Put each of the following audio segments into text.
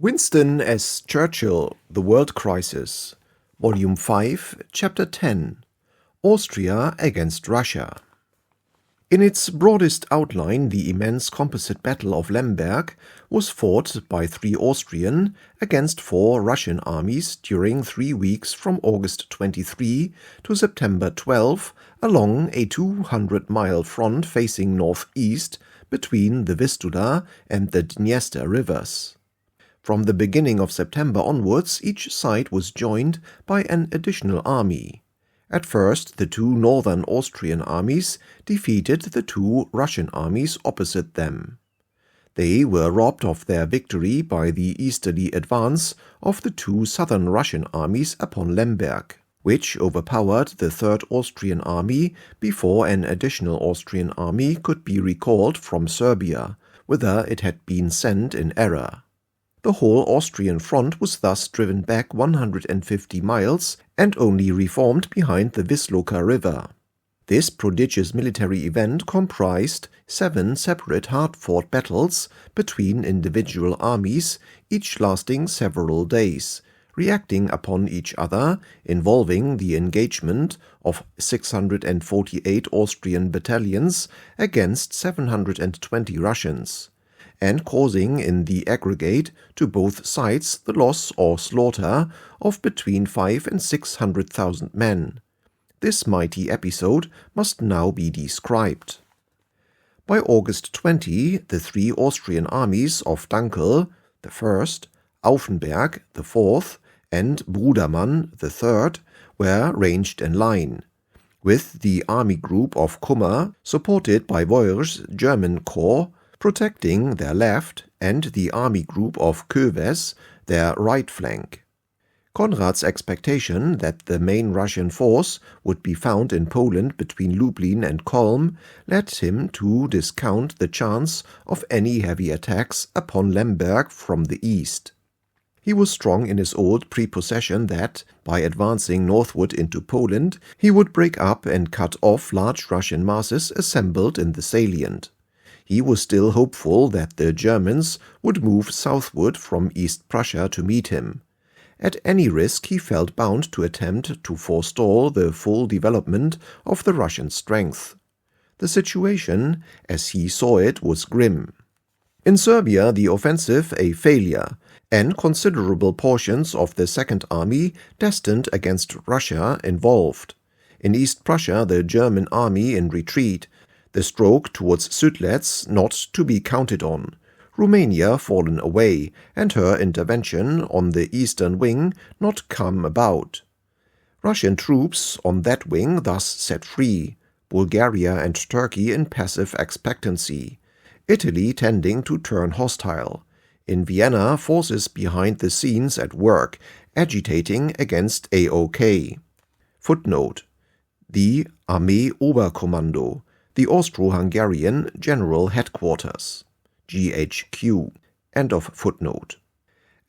Winston as Churchill, The World Crisis, Volume 5, Chapter 10, Austria against Russia. In its broadest outline, the immense composite Battle of Lemberg was fought by 3 Austrian against 4 Russian armies during 3 weeks from August 23 to September 12 along a 200-mile front facing northeast between the Vistula and the Dniester rivers. From the beginning of September onwards, each side was joined by an additional army. At first, the 2 northern Austrian armies defeated the 2 Russian armies opposite them. They were robbed of their victory by the easterly advance of the 2 southern Russian armies upon Lemberg, which overpowered the 3rd Austrian army before an additional Austrian army could be recalled from Serbia, whither it had been sent in error. The whole Austrian front was thus driven back 150 miles and only reformed behind the Wisloka River. This prodigious military event comprised 7 separate hard-fought battles between individual armies, each lasting several days, reacting upon each other, involving the engagement of 648 Austrian battalions against 720 Russians, and causing in the aggregate to both sides the loss or slaughter of between 500,000 and 600,000 men. This mighty episode must now be described. By August 20, the 3 Austrian armies of Dankel, the 1st, Auffenberg, the 4th, and Brudermann, the 3rd, were ranged in line, with the army group of Kummer, supported by Woyr's German corps, protecting their left, and the army group of Köves, their right flank. Conrad's expectation that the main Russian force would be found in Poland between Lublin and Kulm led him to discount the chance of any heavy attacks upon Lemberg from the east. He was strong in his old prepossession that, by advancing northward into Poland, he would break up and cut off large Russian masses assembled in the salient. He was still hopeful that the Germans would move southward from East Prussia to meet him. At any risk, he felt bound to attempt to forestall the full development of the Russian strength. The situation, as he saw it, was grim. In Serbia, the offensive a failure, and considerable portions of the Second Army destined against Russia involved. In East Prussia, the German army in retreat, the stroke towards Südlitz not to be counted on, Romania fallen away, and her intervention on the eastern wing not come about. Russian troops on that wing thus set free, Bulgaria and Turkey in passive expectancy, Italy tending to turn hostile. In Vienna, forces behind the scenes at work, agitating against AOK. Footnote: the Armee Oberkommando, the Austro-Hungarian General Headquarters, GHQ. End of footnote.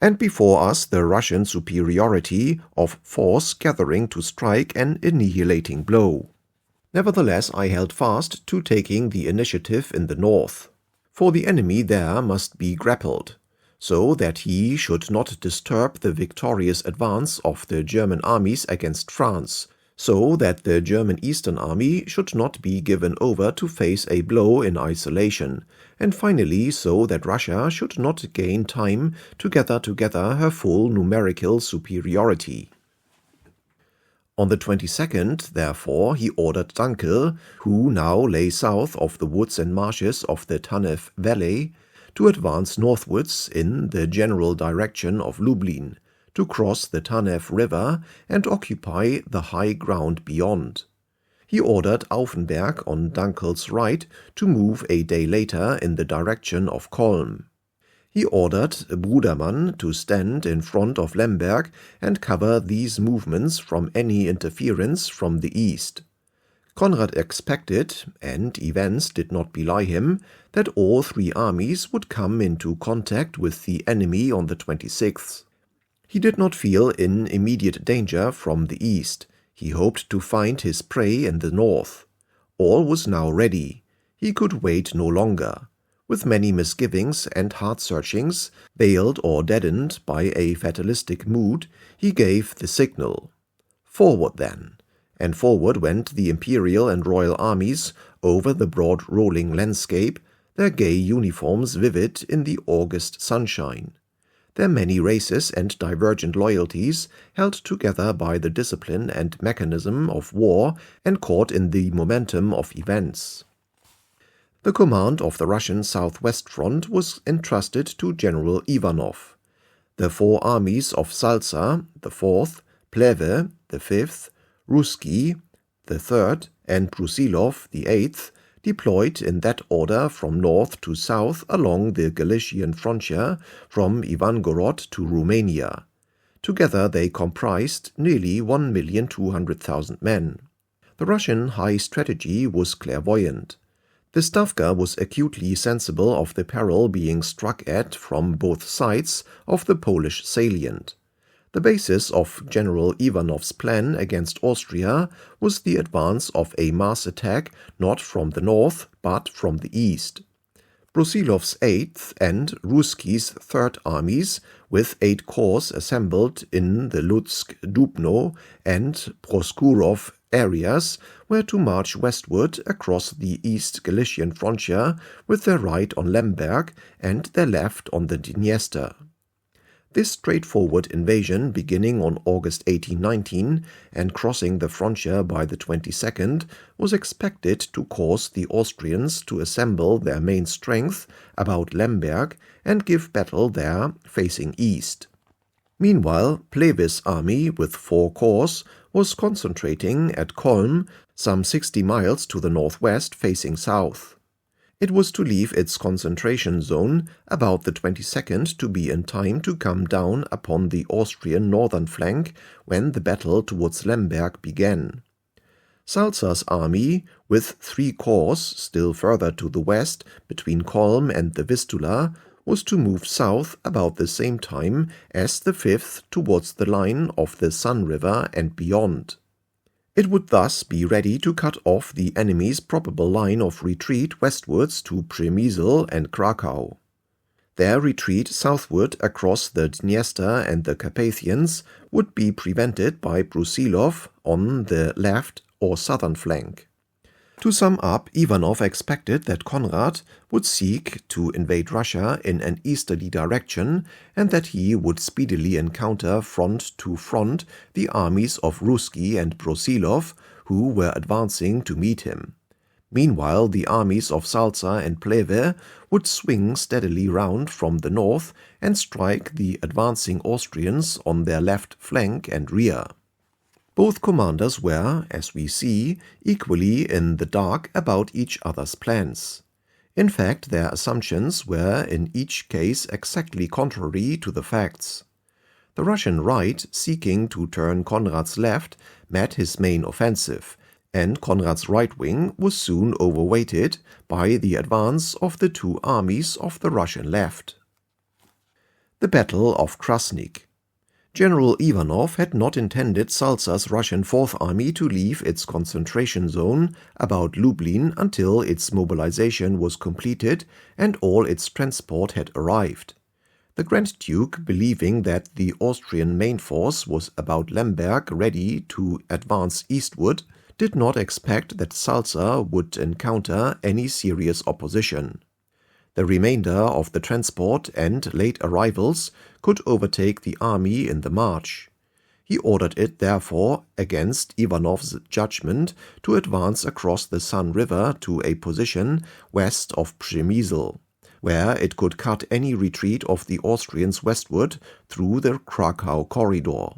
And before us the Russian superiority of force gathering to strike an annihilating blow. Nevertheless, I held fast to taking the initiative in the north, for the enemy there must be grappled, so that he should not disturb the victorious advance of the German armies against France, so that the German Eastern Army should not be given over to face a blow in isolation, and finally so that Russia should not gain time to gather together her full numerical superiority. On the 22nd, therefore, he ordered Dankel, who now lay south of the woods and marshes of the Tanev Valley, to advance northwards in the general direction of Lublin, to cross the Tanev River and occupy the high ground beyond. He ordered Auffenberg on Dankel's right to move a day later in the direction of Kulm. He ordered Brudermann to stand in front of Lemberg and cover these movements from any interference from the east. Conrad expected, and events did not belie him, that all 3 armies would come into contact with the enemy on the 26th. He did not feel in immediate danger from the east. He hoped to find his prey in the north. All was now ready. He could wait no longer. With many misgivings and heart-searchings, veiled or deadened by a fatalistic mood, he gave the signal. Forward then! And forward went the imperial and royal armies over the broad rolling landscape, their gay uniforms vivid in the August sunshine, their many races and divergent loyalties held together by the discipline and mechanism of war and caught in the momentum of events. The command of the Russian southwest front was entrusted to General Ivanov. The four armies of Salza, the 4th, Pleve, the 5th, Ruzsky, the 3rd, and Brusilov, the 8th, deployed in that order from north to south along the Galician frontier from Ivangorod to Romania. Together they comprised nearly 1,200,000 men. The Russian high strategy was clairvoyant. The Stavka was acutely sensible of the peril being struck at from both sides of the Polish salient. The basis of General Ivanov's plan against Austria was the advance of a mass attack not from the north but from the east. Brusilov's 8th and Ruzsky's 3rd armies, with 8 corps assembled in the Lutsk, Dubno, and Proskurov areas, were to march westward across the East Galician frontier with their right on Lemberg and their left on the Dniester. This straightforward invasion, beginning on August 1819 and crossing the frontier by the 22nd, was expected to cause the Austrians to assemble their main strength about Lemberg and give battle there facing east. Meanwhile, Pleve's army, with 4 corps, was concentrating at Kolm, some 60 miles to the northwest facing south. It was to leave its concentration zone about the 22nd to be in time to come down upon the Austrian northern flank when the battle towards Lemberg began. Salza's army, with 3 corps still further to the west between Kolm and the Vistula, was to move south about the same time as the 5th towards the line of the Sun River and beyond. It would thus be ready to cut off the enemy's probable line of retreat westwards to Przemysl and Krakow. Their retreat southward across the Dniester and the Carpathians would be prevented by Brusilov on the left or southern flank. To sum up, Ivanov expected that Conrad would seek to invade Russia in an easterly direction and that he would speedily encounter front to front the armies of Ruzsky and Brusilov, who were advancing to meet him. Meanwhile, the armies of Salza and Pleve would swing steadily round from the north and strike the advancing Austrians on their left flank and rear. Both commanders were, as we see, equally in the dark about each other's plans. In fact, their assumptions were in each case exactly contrary to the facts. The Russian right, seeking to turn Conrad's left, met his main offensive, and Conrad's right wing was soon overweighted by the advance of the 2 armies of the Russian left. The Battle of Krasnik. General Ivanov had not intended Salza's Russian 4th Army to leave its concentration zone about Lublin until its mobilization was completed and all its transport had arrived. The Grand Duke, believing that the Austrian main force was about Lemberg ready to advance eastward, did not expect that Salza would encounter any serious opposition. The remainder of the transport and late arrivals could overtake the army in the march. He ordered it, therefore, against Ivanov's judgment, to advance across the Sun River to a position west of Przemysl, where it could cut any retreat of the Austrians westward through the Krakow corridor.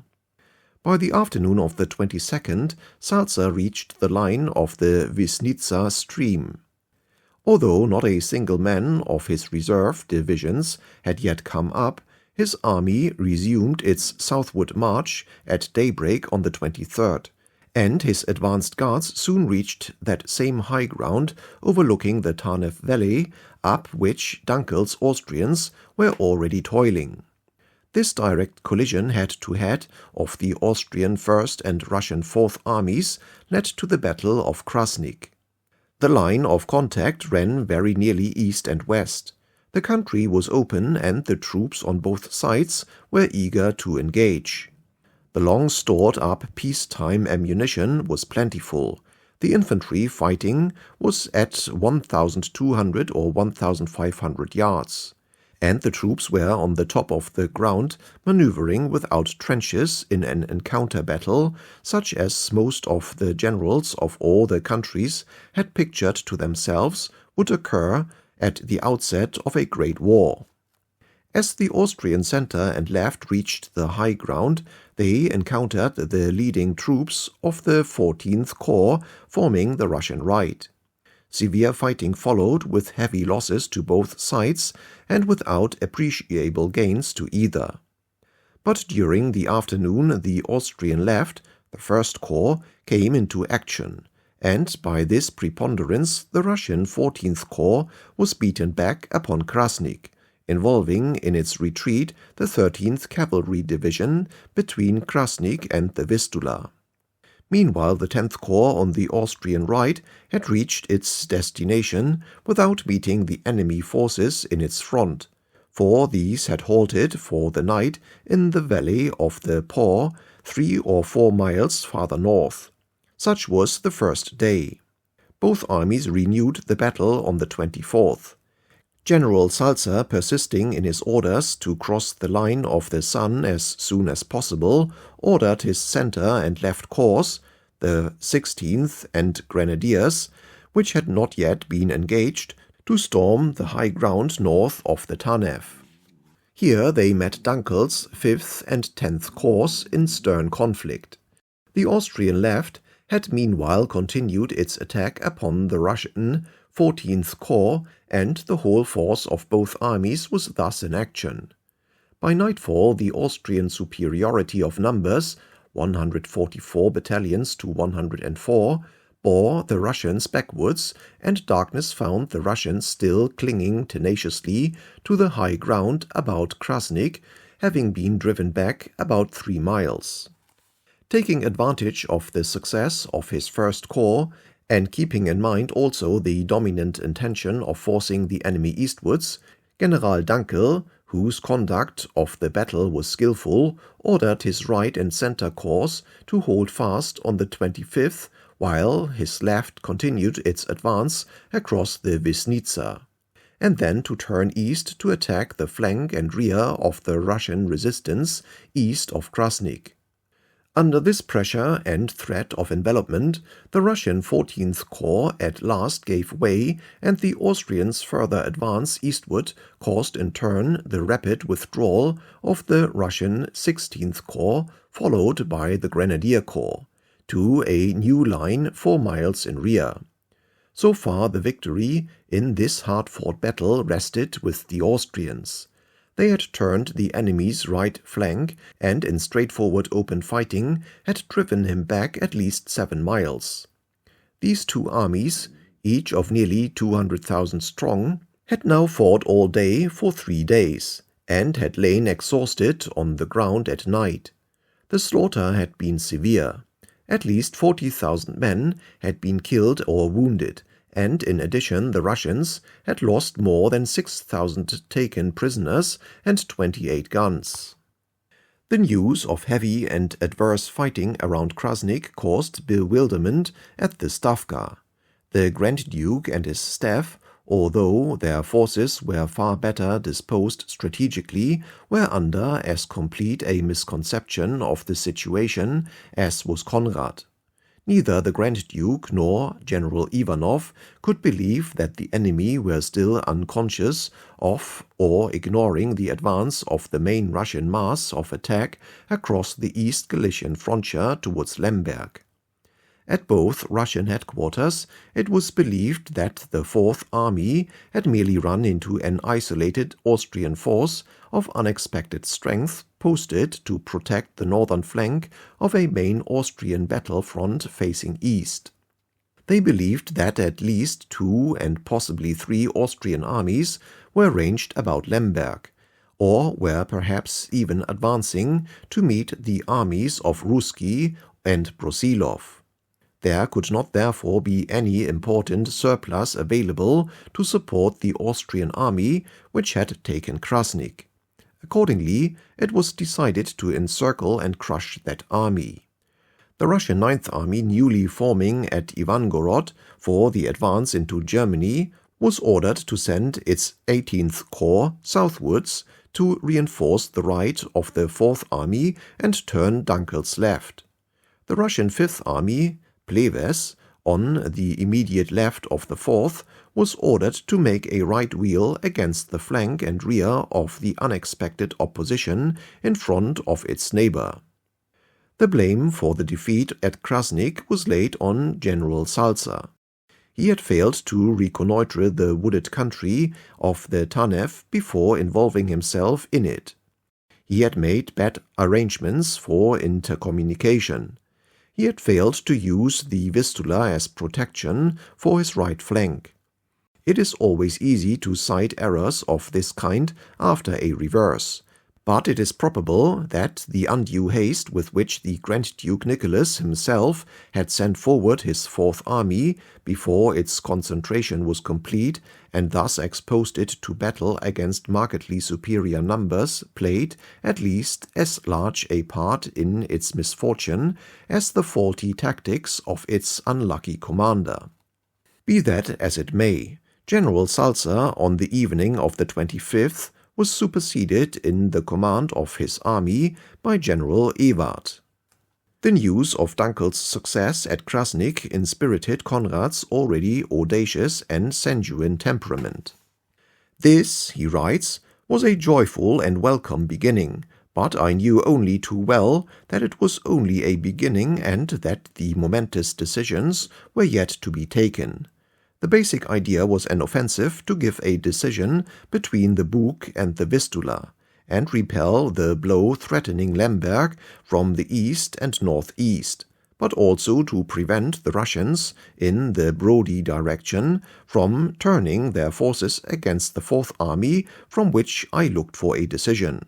By the afternoon of the 22nd, Salza reached the line of the Wisnica stream. Although not a single man of his reserve divisions had yet come up, his army resumed its southward march at daybreak on the 23rd, and his advanced guards soon reached that same high ground overlooking the Tarnów valley, up which Dunkel's Austrians were already toiling. This direct collision head-to-head of the Austrian 1st and Russian 4th armies led to the Battle of Krasnik. The line of contact ran very nearly east and west. The country was open and the troops on both sides were eager to engage. The long stored-up peacetime ammunition was plentiful. The infantry fighting was at 1,200 or 1,500 yards, and the troops were on the top of the ground maneuvering without trenches in an encounter battle such as most of the generals of all the countries had pictured to themselves would occur at the outset of a great war. As the Austrian center and left reached the high ground, they encountered the leading troops of the 14th Corps forming the Russian right. Severe fighting followed with heavy losses to both sides and without appreciable gains to either. But during the afternoon the Austrian left, the 1st Corps, came into action, and by this preponderance the Russian 14th Corps was beaten back upon Krasnik, involving in its retreat the 13th Cavalry Division between Krasnik and the Vistula. Meanwhile, the 10th Corps on the Austrian right had reached its destination without meeting the enemy forces in its front, for these had halted for the night in the valley of the Po, 3 or 4 miles farther north. Such was the first day. Both armies renewed the battle on the 24th. General Salza, persisting in his orders to cross the line of the Sun as soon as possible, ordered his center and left corps, the 16th and Grenadiers, which had not yet been engaged, to storm the high ground north of the Tanev. Here they met Dunkel's 5th and 10th Corps in stern conflict. The Austrian left had meanwhile continued its attack upon the Russian 14th Corps, and the whole force of both armies was thus in action. By nightfall the Austrian superiority of numbers, 144 battalions to 104, bore the Russians backwards, and darkness found the Russians still clinging tenaciously to the high ground about Krasnik, having been driven back about 3 miles. Taking advantage of the success of his 1st Corps, and keeping in mind also the dominant intention of forcing the enemy eastwards, General Dunkel, whose conduct of the battle was skillful, ordered his right and center corps to hold fast on the 25th, while his left continued its advance across the Wisnica, and then to turn east to attack the flank and rear of the Russian resistance east of Krasnik. Under this pressure and threat of envelopment, the Russian 14th Corps at last gave way, and the Austrians' further advance eastward caused in turn the rapid withdrawal of the Russian 16th Corps, followed by the Grenadier Corps, to a new line 4 miles in rear. So far the victory in this hard-fought battle rested with the Austrians. They had turned the enemy's right flank, and in straightforward open fighting had driven him back at least 7 miles. These two armies, each of nearly 200,000 strong, had now fought all day for 3 days, and had lain exhausted on the ground at night. The slaughter had been severe. At least 40,000 men had been killed or wounded, and in addition the Russians had lost more than 6,000 taken prisoners and 28 guns. The news of heavy and adverse fighting around Krasnik caused bewilderment at the Stavka. The Grand Duke and his staff, although their forces were far better disposed strategically, were under as complete a misconception of the situation as was Conrad. Neither the Grand Duke nor General Ivanov could believe that the enemy were still unconscious of or ignoring the advance of the main Russian mass of attack across the East Galician frontier towards Lemberg. At both Russian headquarters it was believed that the Fourth Army had merely run into an isolated Austrian force of unexpected strength posted to protect the northern flank of a main Austrian battle front facing east. They believed that at least 2 and possibly 3 Austrian armies were ranged about Lemberg, or were perhaps even advancing to meet the armies of Ruzsky and Brusilov. There could not therefore be any important surplus available to support the Austrian army which had taken Krasnik. Accordingly, it was decided to encircle and crush that army. The Russian Ninth Army, newly forming at Ivangorod for the advance into Germany, was ordered to send its 18th Corps southwards to reinforce the right of the Fourth Army and turn Dunkel's left. The Russian Fifth Army, Pleves, on the immediate left of the Fourth, was ordered to make a right wheel against the flank and rear of the unexpected opposition in front of its neighbor. The blame for the defeat at Krasnik was laid on General Salza. He had failed to reconnoitre the wooded country of the Tanev before involving himself in it. He had made bad arrangements for intercommunication. He had failed to use the Vistula as protection for his right flank. It is always easy to cite errors of this kind after a reverse, but it is probable that the undue haste with which the Grand Duke Nicholas himself had sent forward his Fourth Army before its concentration was complete and thus exposed it to battle against markedly superior numbers played at least as large a part in its misfortune as the faulty tactics of its unlucky commander. Be that as it may, General Salza on the evening of the 25th was superseded in the command of his army by General Ewart. The news of Dunkel's success at Krasnik inspirited Conrad's already audacious and sanguine temperament. "This," he writes, "was a joyful and welcome beginning, but I knew only too well that it was only a beginning and that the momentous decisions were yet to be taken. The basic idea was an offensive to give a decision between the Bug and the Vistula, and repel the blow threatening Lemberg from the east and northeast, but also to prevent the Russians, in the Brody direction, from turning their forces against the Fourth Army, from which I looked for a decision."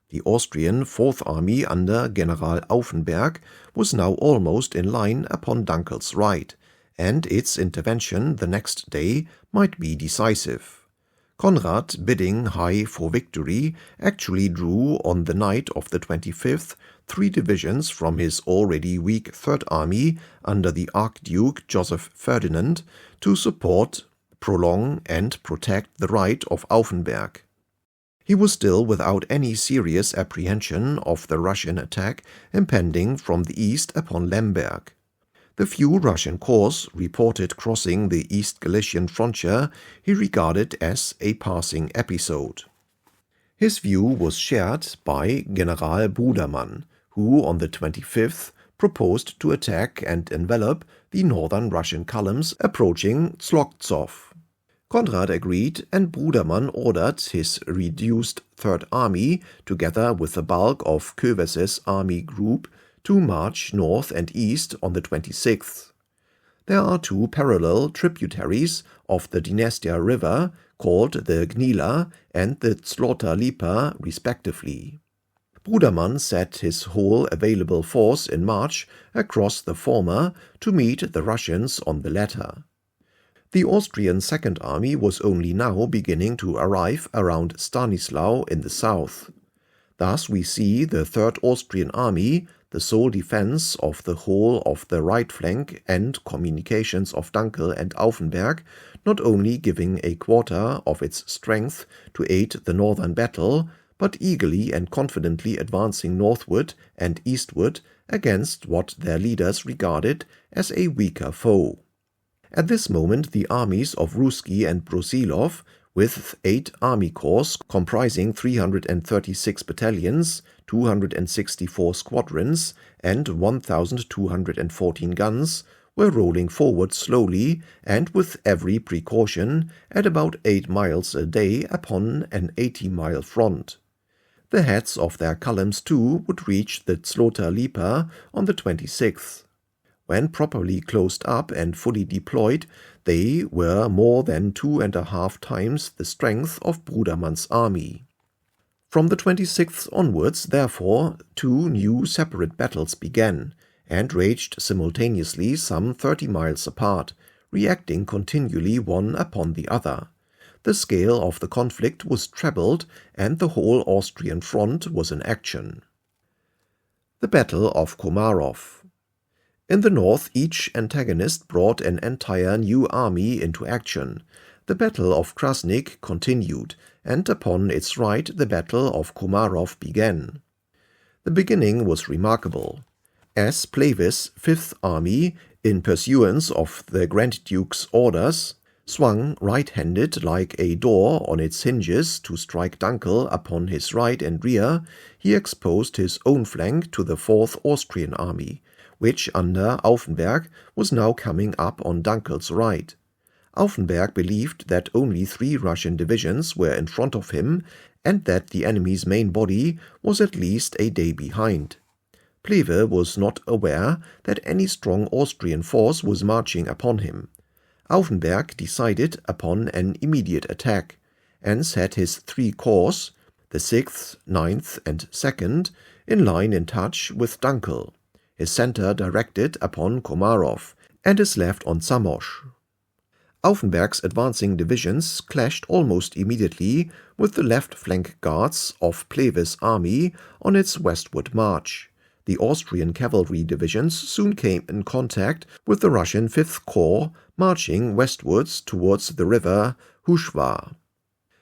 The Austrian Fourth Army under General Auffenberg was now almost in line upon Dunkel's right, and its intervention the next day might be decisive. Conrad, bidding high for victory, actually drew on the night of the 25th 3 divisions from his already weak Third Army under the Archduke Joseph Ferdinand to support, prolong, and protect the right of Auffenberg. He was still without any serious apprehension of the Russian attack impending from the east upon Lemberg. The few Russian corps reported crossing the East Galician frontier he regarded as a passing episode. His view was shared by General Brudermann, who on the 25th proposed to attack and envelop the northern Russian columns approaching Zlotzow. Conrad agreed, and Brudermann ordered his reduced Third Army, together with the bulk of Kövers's army group, to march north and east on the 26th. There are 2 parallel tributaries of the Dniester River, called the Gnila and the Zlota Lipa, respectively. Brudermann set his whole available force in march across the former to meet the Russians on the latter. The Austrian Second Army was only now beginning to arrive around Stanislau in the south. Thus we see the Third Austrian Army, the sole defense of the whole of the right flank and communications of Dunkel and Auffenberg, not only giving a quarter of its strength to aid the northern battle, but eagerly and confidently advancing northward and eastward against what their leaders regarded as a weaker foe. At this moment the armies of Ruzsky and Brusilov, with 8 army corps comprising 336 battalions, 264 squadrons, and 1,214 guns, were rolling forward slowly and with every precaution at about 8 miles a day upon an 80-mile front. The heads of their columns, too, would reach the Zlota Lipa on the 26th. When properly closed up and fully deployed, they were more than 2.5 times the strength of Brudermann's army. From the 26th onwards, therefore, 2 new separate battles began, and raged simultaneously some 30 miles apart, reacting continually one upon the other. The scale of the conflict was trebled, and the whole Austrian front was in action. The Battle of Komarov. In the north, each antagonist brought an entire new army into action. The Battle of Krasnik continued, and upon its right the Battle of Komarov began. The beginning was remarkable. As Plevis' Fifth Army, in pursuance of the Grand Duke's orders, swung right-handed like a door on its hinges to strike Dunkel upon his right and rear, he exposed his own flank to the Fourth Austrian Army, which under Auffenberg was now coming up on Dunkel's right. Auffenberg believed that only 3 Russian divisions were in front of him and that the enemy's main body was at least a day behind. Plehve was not aware that any strong Austrian force was marching upon him. Auffenberg decided upon an immediate attack, and set his 3 corps, the 6th, 9th, and 2nd, in line in touch with Dunkel, his center directed upon Komarov, and his left on Zamość. Auffenberg's advancing divisions clashed almost immediately with the left flank guards of Plehve's army on its westward march. The Austrian cavalry divisions soon came in contact with the Russian Fifth Corps marching westwards towards the river Hushva.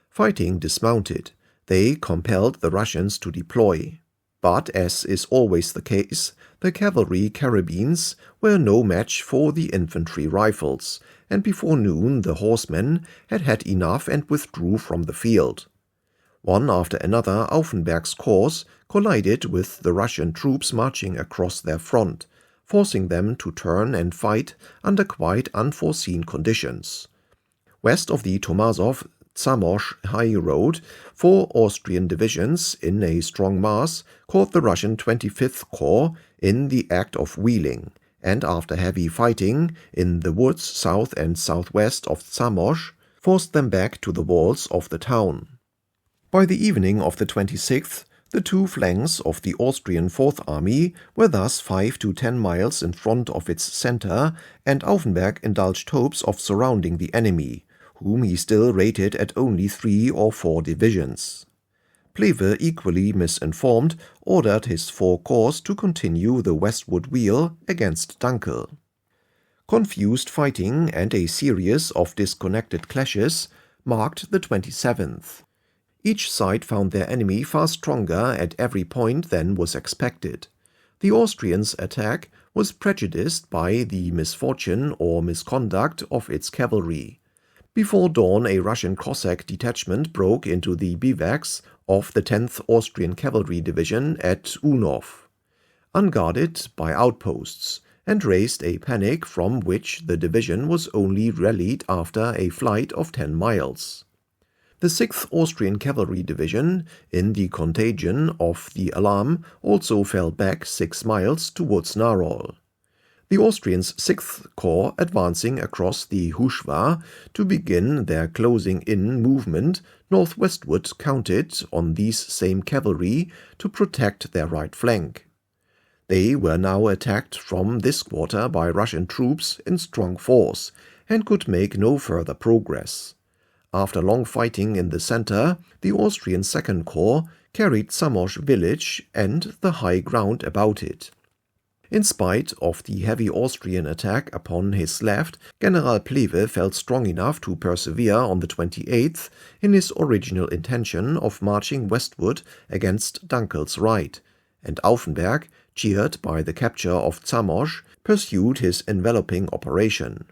Fighting dismounted, they compelled the Russians to deploy. But, as is always the case, the cavalry carabines were no match for the infantry rifles, and before noon the horsemen had had enough and withdrew from the field. One after another, Auffenberg's corps collided with the Russian troops marching across their front, forcing them to turn and fight under quite unforeseen conditions. West of the Tomaszów-Zamość high road, 4 Austrian divisions in a strong mass caught the Russian 25th Corps in the act of wheeling, and after heavy fighting in the woods south and southwest of Zamość, forced them back to the walls of the town. By the evening of the 26th, the 2 flanks of the Austrian Fourth Army were thus 5 to 10 miles in front of its center, and Auffenberg indulged hopes of surrounding the enemy, whom he still rated at only 3 or 4 divisions. Plehve, equally misinformed, ordered his 4 corps to continue the westward wheel against Dunkel. Confused fighting and a series of disconnected clashes marked the 27th. Each side found their enemy far stronger at every point than was expected. The Austrians' attack was prejudiced by the misfortune or misconduct of its cavalry. Before dawn, a Russian Cossack detachment broke into the bivouacs of the 10th Austrian Cavalry Division at Unov, unguarded by outposts, and raised a panic from which the division was only rallied after a flight of 10 miles. The 6th Austrian Cavalry Division, in the contagion of the alarm, also fell back 6 miles towards Narol. The Austrians' 6th Corps, advancing across the Hushva to begin their closing-in movement northwestward, counted on these same cavalry to protect their right flank. They were now attacked from this quarter by Russian troops in strong force, and could make no further progress. After long fighting in the center, the Austrian 2nd Corps carried Zamość village and the high ground about it. In spite of the heavy Austrian attack upon his left, General Plehve felt strong enough to persevere on the 28th in his original intention of marching westward against Dunkel's right, and Auffenberg, cheered by the capture of Zamość, pursued his enveloping operation.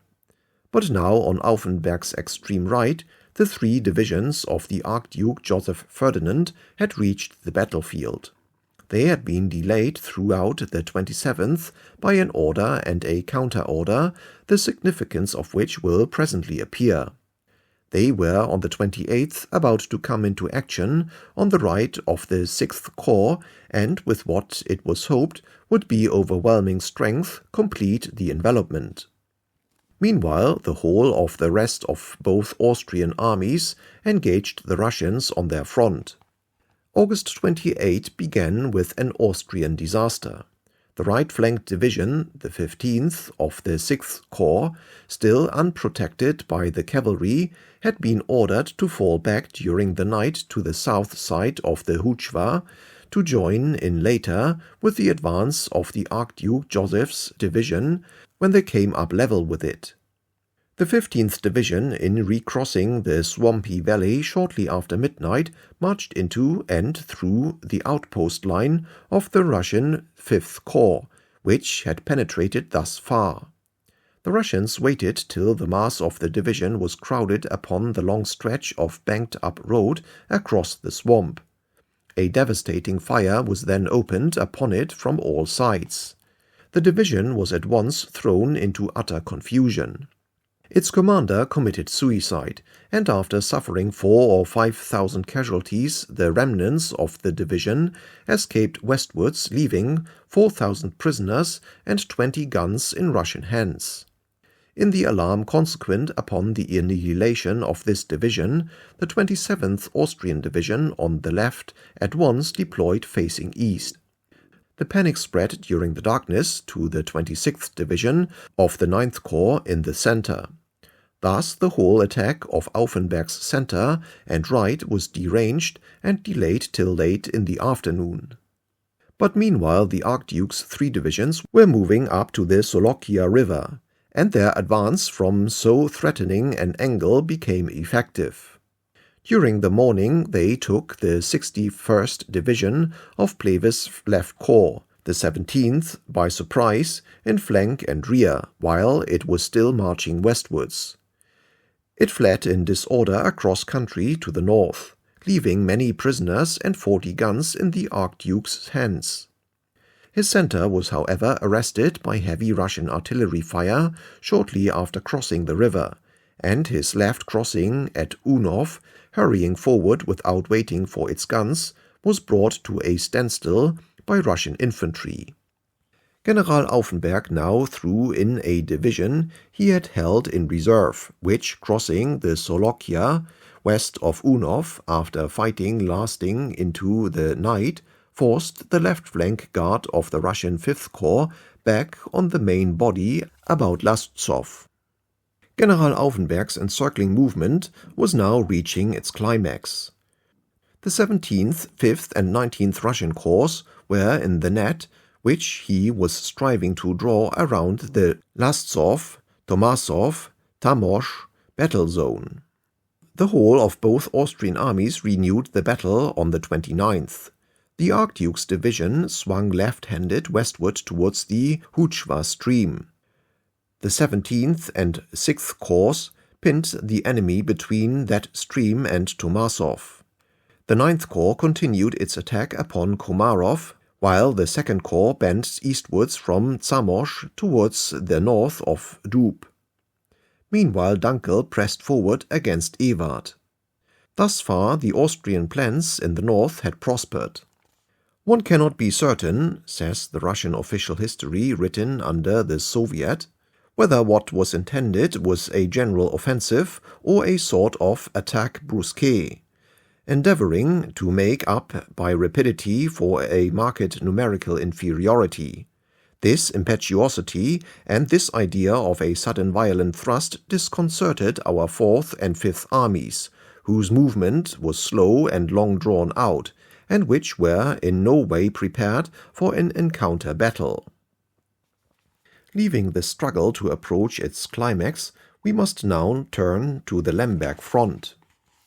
But now on Auffenberg's extreme right, the 3 divisions of the Archduke Joseph Ferdinand had reached the battlefield. They had been delayed throughout the 27th by an order and a counter-order, the significance of which will presently appear. They were on the 28th about to come into action on the right of the 6th Corps and, with what it was hoped would be overwhelming strength, complete the envelopment. Meanwhile, the whole of the rest of both Austrian armies engaged the Russians on their front. August 28 began with an Austrian disaster. The right flank division, the 15th of the 6th Corps, still unprotected by the cavalry, had been ordered to fall back during the night to the south side of the Huchva, to join in later with the advance of the Archduke Joseph's division when they came up level with it. The 15th Division, in recrossing the swampy valley shortly after midnight, marched into and through the outpost line of the Russian 5th Corps, which had penetrated thus far. The Russians waited till the mass of the division was crowded upon the long stretch of banked-up road across the swamp. A devastating fire was then opened upon it from all sides. The division was at once thrown into utter confusion. Its commander committed suicide, and after suffering 4,000 or 5,000 casualties, the remnants of the division escaped westwards, leaving 4,000 prisoners and 20 guns in Russian hands. In the alarm consequent upon the annihilation of this division, the 27th Austrian Division on the left at once deployed facing east. The panic spread during the darkness to the 26th Division of the 9th Corps in the center. Thus the whole attack of Auffenberg's center and right was deranged and delayed till late in the afternoon. But meanwhile the Archduke's 3 divisions were moving up to the Solokia River, and their advance from so threatening an angle became effective. During the morning they took the 61st Division of Pleves' left corps, the 17th, by surprise, in flank and rear, while it was still marching westwards. It fled in disorder across country to the north, leaving many prisoners and 40 guns in the Archduke's hands. His center was, however, arrested by heavy Russian artillery fire shortly after crossing the river, and his left crossing at Unov, hurrying forward without waiting for its guns, was brought to a standstill by Russian infantry. General Auffenberg now threw in a division he had held in reserve, which, crossing the Solokia west of Unov after fighting lasting into the night, forced the left flank guard of the Russian 5th Corps back on the main body about Lastsov. General Auffenberg's encircling movement was now reaching its climax. The 17th, 5th and 19th Russian Corps were in the net which he was striving to draw around the Lastsov, Tomasov, Tamosh battle zone. The whole of both Austrian armies renewed the battle on the 29th. The Archduke's division swung left-handed westward towards the Huchva stream. The 17th and 6th Corps pinned the enemy between that stream and Tomasov. The 9th Corps continued its attack upon Komarov, while the 2nd Corps bent eastwards from Zamość towards the north of Dub. Meanwhile Dunkel pressed forward against Ewart. Thus far the Austrian plans in the north had prospered. One cannot be certain, says the Russian official history written under the Soviet, whether what was intended was a general offensive or a sort of attaque brusquée, endeavoring to make up by rapidity for a marked numerical inferiority. This impetuosity and this idea of a sudden violent thrust disconcerted our 4th and 5th armies, whose movement was slow and long drawn out, and which were in no way prepared for an encounter battle. Leaving the struggle to approach its climax, we must now turn to the Lemberg front.